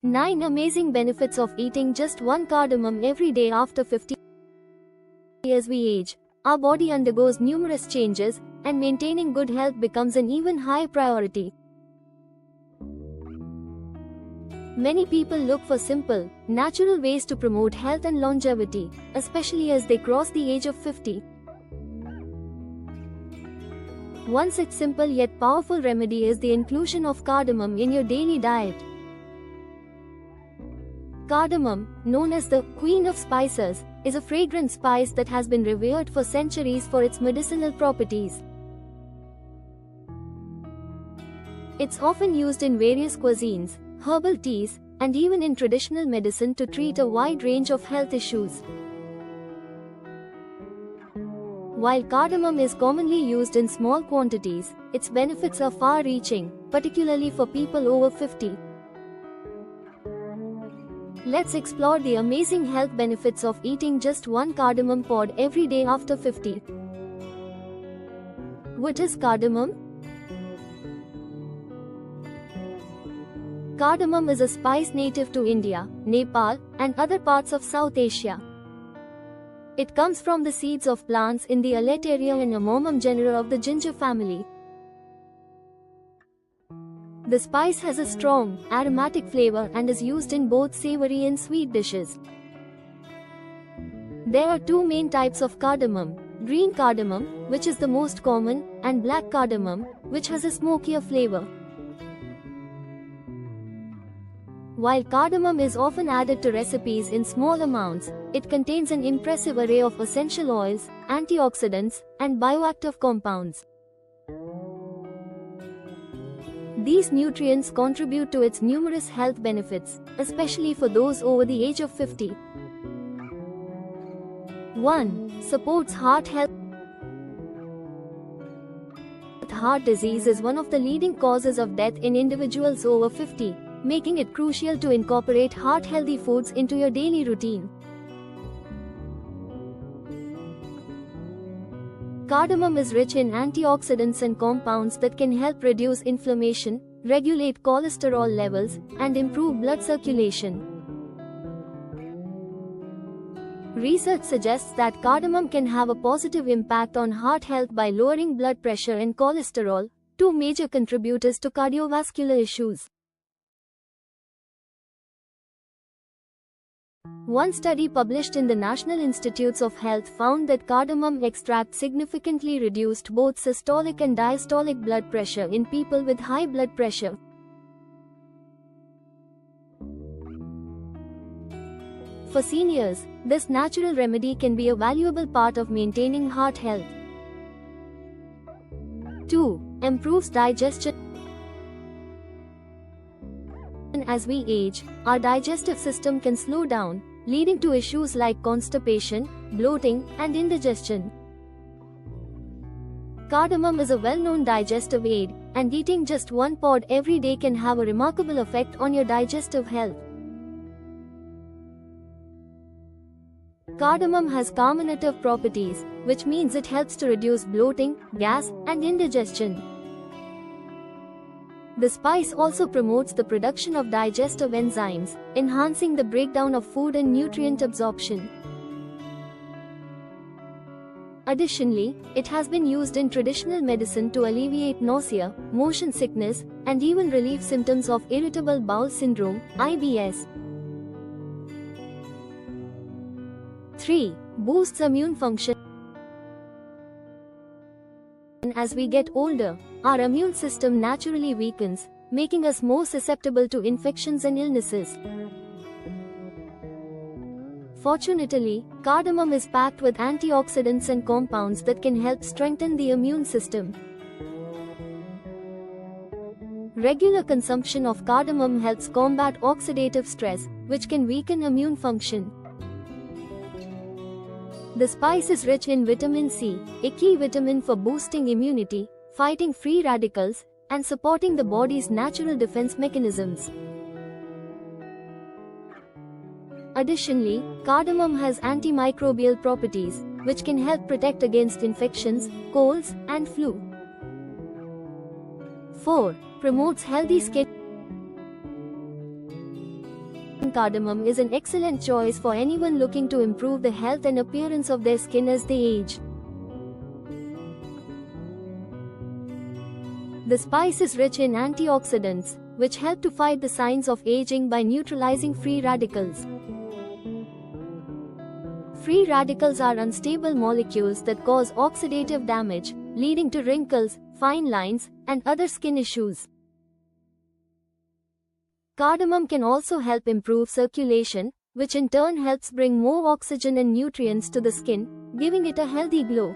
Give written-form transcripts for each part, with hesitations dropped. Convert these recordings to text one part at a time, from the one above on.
9 amazing benefits of eating just one cardamom every day after 50. As we age, our body undergoes numerous changes, and maintaining good health becomes an even higher priority. Many people look for simple, natural ways to promote health and longevity, especially as they cross the age of 50. One such simple yet powerful remedy is the inclusion of cardamom in your daily diet. Cardamom, known as the Queen of Spices, is a fragrant spice that has been revered for centuries for its medicinal properties. It's often used in various cuisines, herbal teas, and even in traditional medicine to treat a wide range of health issues. While cardamom is commonly used in small quantities, its benefits are far-reaching, particularly for people over 50. Let's explore the amazing health benefits of eating just one cardamom pod every day after 50. What is cardamom? Cardamom is a spice native to India, Nepal, and other parts of South Asia. It comes from the seeds of plants in the Alateria and Amomum genera of the ginger family. The spice has a strong, aromatic flavor and is used in both savory and sweet dishes. There are two main types of cardamom: green cardamom, which is the most common, and black cardamom, which has a smokier flavor. While cardamom is often added to recipes in small amounts, it contains an impressive array of essential oils, antioxidants, and bioactive compounds. These nutrients contribute to its numerous health benefits, especially for those over the age of 50. 1. Supports heart health. Heart disease is one of the leading causes of death in individuals over 50, making it crucial to incorporate heart-healthy foods into your daily routine. Cardamom is rich in antioxidants and compounds that can help reduce inflammation, regulate cholesterol levels, and improve blood circulation. Research suggests that cardamom can have a positive impact on heart health by lowering blood pressure and cholesterol, two major contributors to cardiovascular issues. One study published in the National Institutes of Health found that cardamom extract significantly reduced both systolic and diastolic blood pressure in people with high blood pressure. For seniors, this natural remedy can be a valuable part of maintaining heart health. 2. Improves digestion. As we age, our digestive system can slow down, leading to issues like constipation, bloating, and indigestion. Cardamom is a well-known digestive aid, and eating just one pod every day can have a remarkable effect on your digestive health. Cardamom has carminative properties, which means it helps to reduce bloating, gas, and indigestion. The spice also promotes the production of digestive enzymes, enhancing the breakdown of food and nutrient absorption. Additionally, it has been used in traditional medicine to alleviate nausea, motion sickness, and even relieve symptoms of irritable bowel syndrome, IBS. 3. Boosts immune function. As we get older, our immune system naturally weakens, making us more susceptible to infections and illnesses. Fortunately, cardamom is packed with antioxidants and compounds that can help strengthen the immune system. Regular consumption of cardamom helps combat oxidative stress, which can weaken immune function. The spice is rich in vitamin C, a key vitamin for boosting immunity, fighting free radicals, and supporting the body's natural defense mechanisms. Additionally, cardamom has antimicrobial properties, which can help protect against infections, colds, and flu. 4. Promotes healthy skin. Cardamom is an excellent choice for anyone looking to improve the health and appearance of their skin as they age. The spice is rich in antioxidants, which help to fight the signs of aging by neutralizing free radicals. Free radicals are unstable molecules that cause oxidative damage, leading to wrinkles, fine lines, and other skin issues. Cardamom can also help improve circulation, which in turn helps bring more oxygen and nutrients to the skin, giving it a healthy glow.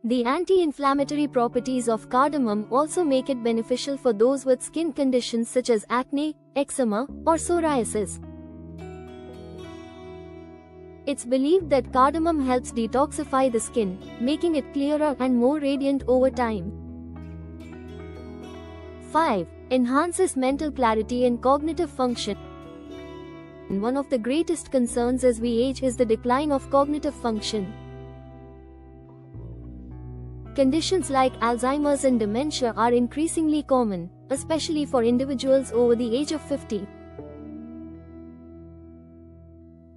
The anti-inflammatory properties of cardamom also make it beneficial for those with skin conditions such as acne, eczema, or psoriasis. It's believed that cardamom helps detoxify the skin, making it clearer and more radiant over time. 5. Enhances mental clarity and cognitive function. One of the greatest concerns as we age is the decline of cognitive function. Conditions like Alzheimer's and dementia are increasingly common, especially for individuals over the age of 50.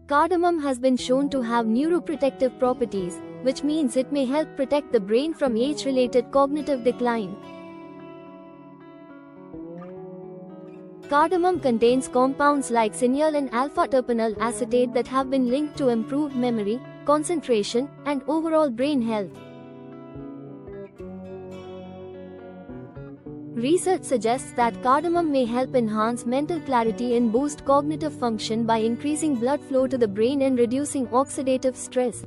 Cardamom has been shown to have neuroprotective properties, which means it may help protect the brain from age-related cognitive decline. Cardamom contains compounds like cineol and alpha-terpinyl acetate that have been linked to improved memory, concentration, and overall brain health. Research suggests that cardamom may help enhance mental clarity and boost cognitive function by increasing blood flow to the brain and reducing oxidative stress.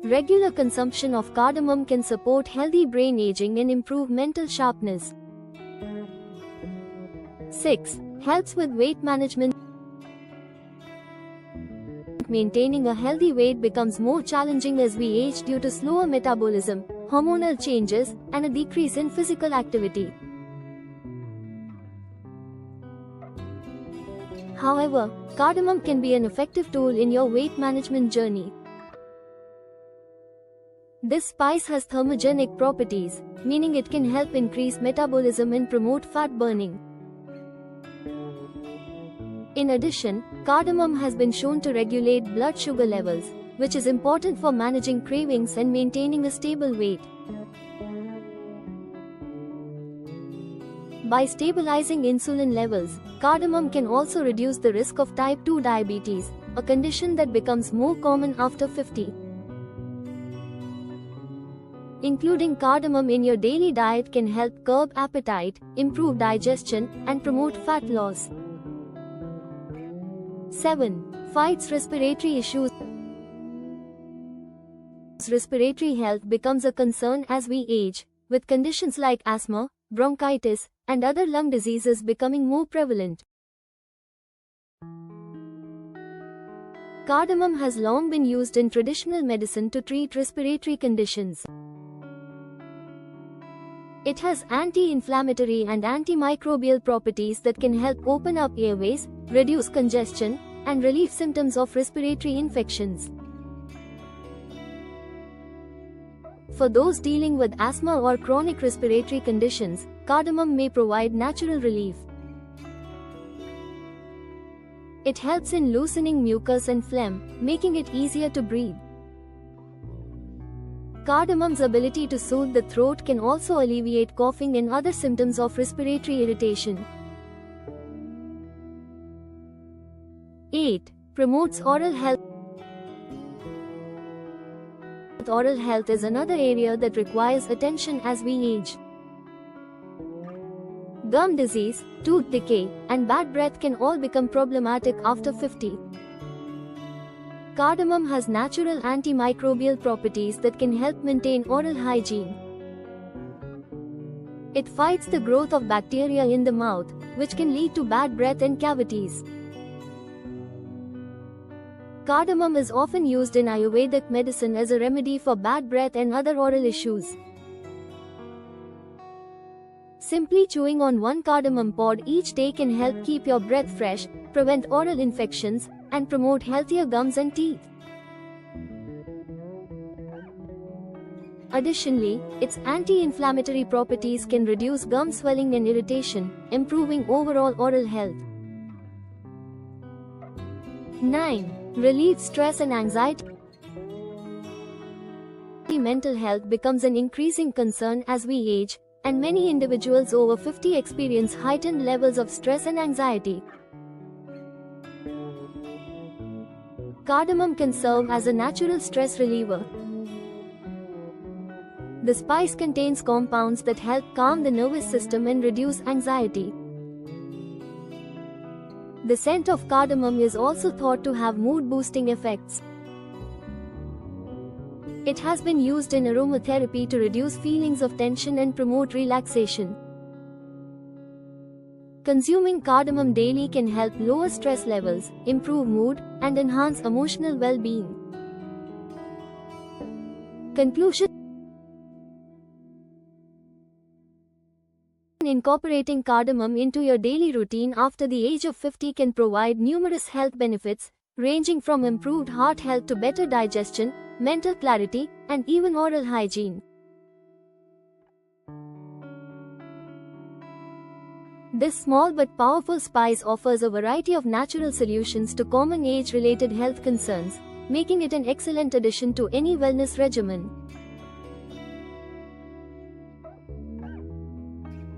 Regular consumption of cardamom can support healthy brain aging and improve mental sharpness. 6. Helps with weight management. Maintaining a healthy weight becomes more challenging as we age due to slower metabolism, hormonal changes, and a decrease in physical activity. However, cardamom can be an effective tool in your weight management journey. This spice has thermogenic properties, meaning it can help increase metabolism and promote fat burning. In addition, cardamom has been shown to regulate blood sugar levels, which is important for managing cravings and maintaining a stable weight. By stabilizing insulin levels, cardamom can also reduce the risk of type 2 diabetes, a condition that becomes more common after 50. Including cardamom in your daily diet can help curb appetite, improve digestion, and promote fat loss. 7. Fights respiratory issues. Respiratory health becomes a concern as we age, with conditions like asthma, bronchitis, and other lung diseases becoming more prevalent. Cardamom has long been used in traditional medicine to treat respiratory conditions. It has anti-inflammatory and antimicrobial properties that can help open up airways, reduce congestion, and relieve symptoms of respiratory infections. For those dealing with asthma or chronic respiratory conditions, cardamom may provide natural relief. It helps in loosening mucus and phlegm, making it easier to breathe. Cardamom's ability to soothe the throat can also alleviate coughing and other symptoms of respiratory irritation. 8. Promotes oral health. Oral health is another area that requires attention as we age. Gum disease, tooth decay, and bad breath can all become problematic after 50. Cardamom has natural antimicrobial properties that can help maintain oral hygiene. It fights the growth of bacteria in the mouth, which can lead to bad breath and cavities. Cardamom is often used in Ayurvedic medicine as a remedy for bad breath and other oral issues. Simply chewing on one cardamom pod each day can help keep your breath fresh, prevent oral infections, and promote healthier gums and teeth. Additionally, its anti-inflammatory properties can reduce gum swelling and irritation, improving overall oral health. 9. Relieve stress and anxiety. Mental health becomes an increasing concern as we age, and many individuals over 50 experience heightened levels of stress and anxiety. Cardamom can serve as a natural stress reliever. The spice contains compounds that help calm the nervous system and reduce anxiety. The scent of cardamom is also thought to have mood-boosting effects. It has been used in aromatherapy to reduce feelings of tension and promote relaxation. Consuming cardamom daily can help lower stress levels, improve mood, and enhance emotional well-being. Conclusion: incorporating cardamom into your daily routine after the age of 50 can provide numerous health benefits, ranging from improved heart health to better digestion, mental clarity, and even oral hygiene. This small but powerful spice offers a variety of natural solutions to common age-related health concerns, making it an excellent addition to any wellness regimen.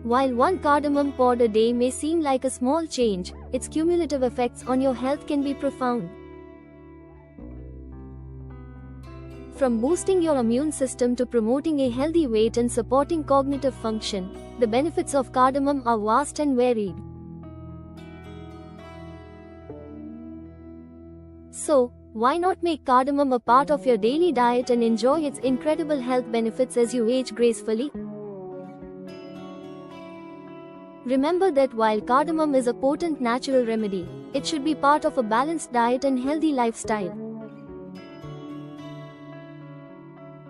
While one cardamom pod a day may seem like a small change, its cumulative effects on your health can be profound. From boosting your immune system to promoting a healthy weight and supporting cognitive function, the benefits of cardamom are vast and varied. So, why not make cardamom a part of your daily diet and enjoy its incredible health benefits as you age gracefully? Remember that while cardamom is a potent natural remedy, it should be part of a balanced diet and healthy lifestyle.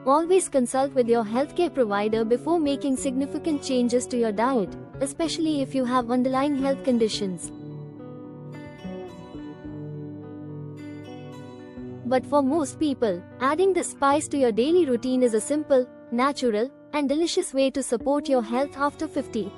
Always consult with your healthcare provider before making significant changes to your diet, especially if you have underlying health conditions. But for most people, adding this spice to your daily routine is a simple, natural, and delicious way to support your health after 50.